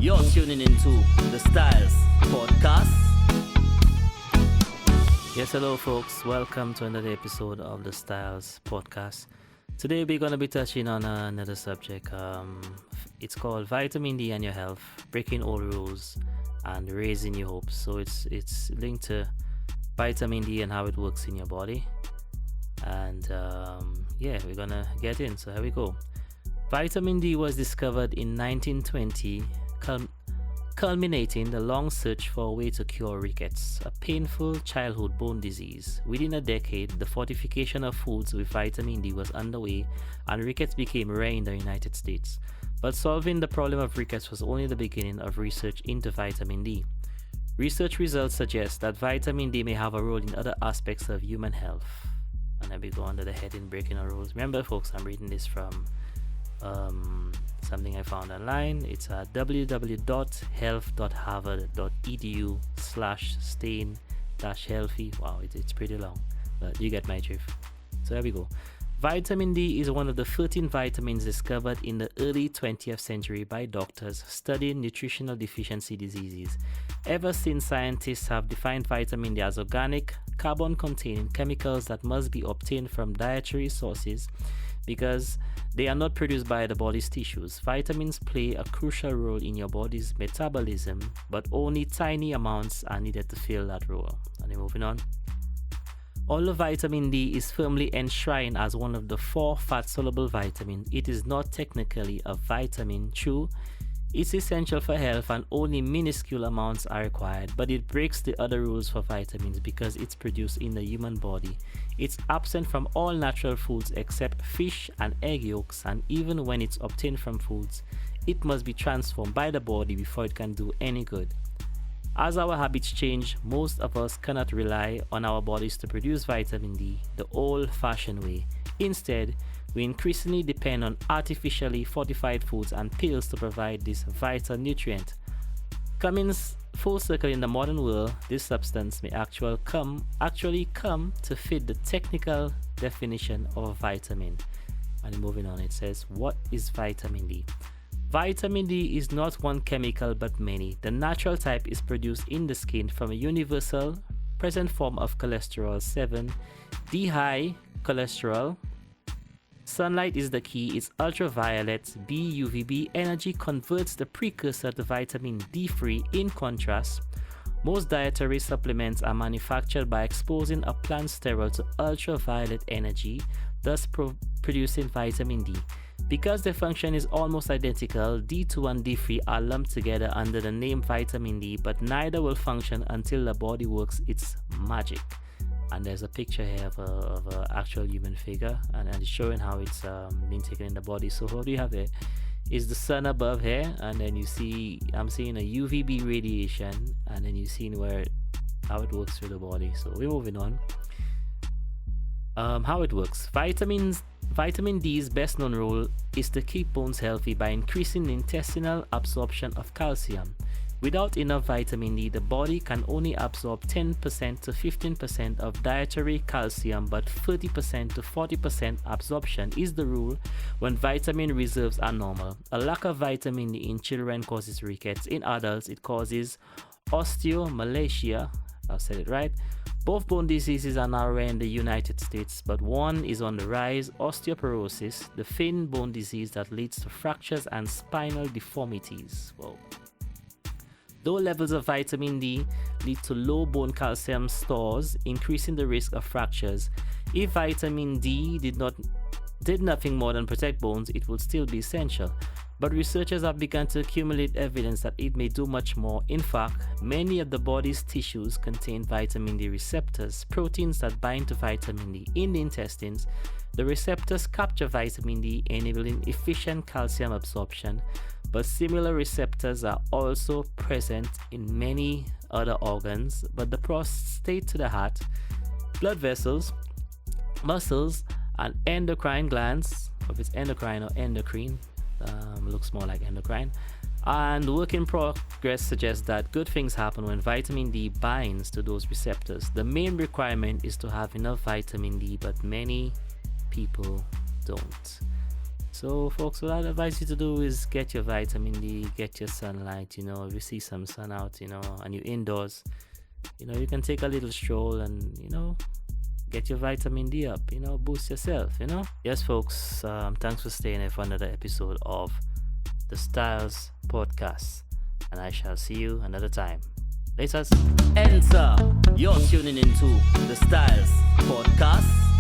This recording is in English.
You're tuning into the Styles Podcast. Yes, hello, folks. Welcome to another episode of the Styles Podcast. Today, we're going to be touching on another subject. It's called Vitamin D and Your Health, Breaking Old Rules and Raising Your Hopes. So it's linked to vitamin D and how it works in your body. And we're going to get in. So here we go. Vitamin D was discovered in 1920, culminating the long search for a way to cure rickets, a painful childhood bone disease. Within a decade, the fortification of foods with vitamin D was underway, and rickets became rare in the United States. But solving the problem of rickets was only the beginning of research into vitamin D. Research results suggest that vitamin D may have a role in other aspects of human health. And then we go under the heading Breaking Our Rules. Remember, folks, I'm reading this from something I found online. It's at www.health.harvard.edu/stain-healthy. Wow, it's pretty long, but you get my drift. So here we go. Vitamin D is one of the 13 vitamins discovered in the early 20th century by doctors studying nutritional deficiency diseases. Ever since, scientists have defined vitamin D as organic, carbon-containing chemicals that must be obtained from dietary sources because they are not produced by the body's tissues. Vitamins play a crucial role in your body's metabolism, but only tiny amounts are needed to fill that role. And then moving on. Although vitamin D is firmly enshrined as one of the 4 fat-soluble vitamins, it is not technically a vitamin. True, it's essential for health and only minuscule amounts are required, but it breaks the other rules for vitamins because it's produced in the human body. It's absent from all natural foods except fish and egg yolks, and even when it's obtained from foods, it must be transformed by the body before it can do any good. As our habits change, most of us cannot rely on our bodies to produce vitamin D the old-fashioned way. Instead, we increasingly depend on artificially fortified foods and pills to provide this vital nutrient. Coming full circle in the modern world, this substance may actually come to fit the technical definition of a vitamin. And moving on, it says, what is vitamin D? Vitamin D is not one chemical but many. The natural type is produced in the skin from a universal present form of cholesterol 7, D high cholesterol. Sunlight is the key. Its ultraviolet B UVB energy converts the precursor to vitamin D3. In contrast, most dietary supplements are manufactured by exposing a plant sterol to ultraviolet energy, thus producing vitamin D. Because the function is almost identical, D2 and D3 are lumped together under the name vitamin D, but neither will function until the body works its magic. And there's a picture here of an actual human figure, and it's showing how it's been taken in the body. So what do you have here is the sun above here, and then you see I'm seeing a UVB radiation, and then you're seeing how it works through the body. So we're moving on. How it works. Vitamin D's best known role is to keep bones healthy by increasing the intestinal absorption of calcium. Without enough vitamin D, the body can only absorb 10% to 15% of dietary calcium, but 30% to 40% absorption is the rule when vitamin reserves are normal. A lack of vitamin D in children causes rickets. In adults, it causes osteomalacia. I said it right. Both bone diseases are now rare in the United States, but one is on the rise: osteoporosis, the thin bone disease that leads to fractures and spinal deformities. Whoa. Low levels of vitamin D lead to low bone calcium stores, increasing the risk of fractures. If vitamin D did nothing more than protect bones, it would still be essential. But researchers have begun to accumulate evidence that it may do much more. In fact, many of the body's tissues contain vitamin D receptors, proteins that bind to vitamin D. In the intestines, the receptors capture vitamin D, enabling efficient calcium absorption. But similar receptors are also present in many other organs, but the prostate to the heart, blood vessels, muscles, and endocrine glands, if it's endocrine or endocrine, looks more like endocrine. And work in progress suggests that good things happen when vitamin D binds to those receptors. The main requirement is to have enough vitamin D, but many people don't. So, folks, what I'd advise you to do is get your vitamin D, get your sunlight. If you see some sun out, and you're indoors, you can take a little stroll and, get your vitamin D up, boost yourself. Yes, folks, thanks for staying here for another episode of the Styles Podcast, and I shall see you another time. Laters. Enter. You're tuning into the Styles Podcast.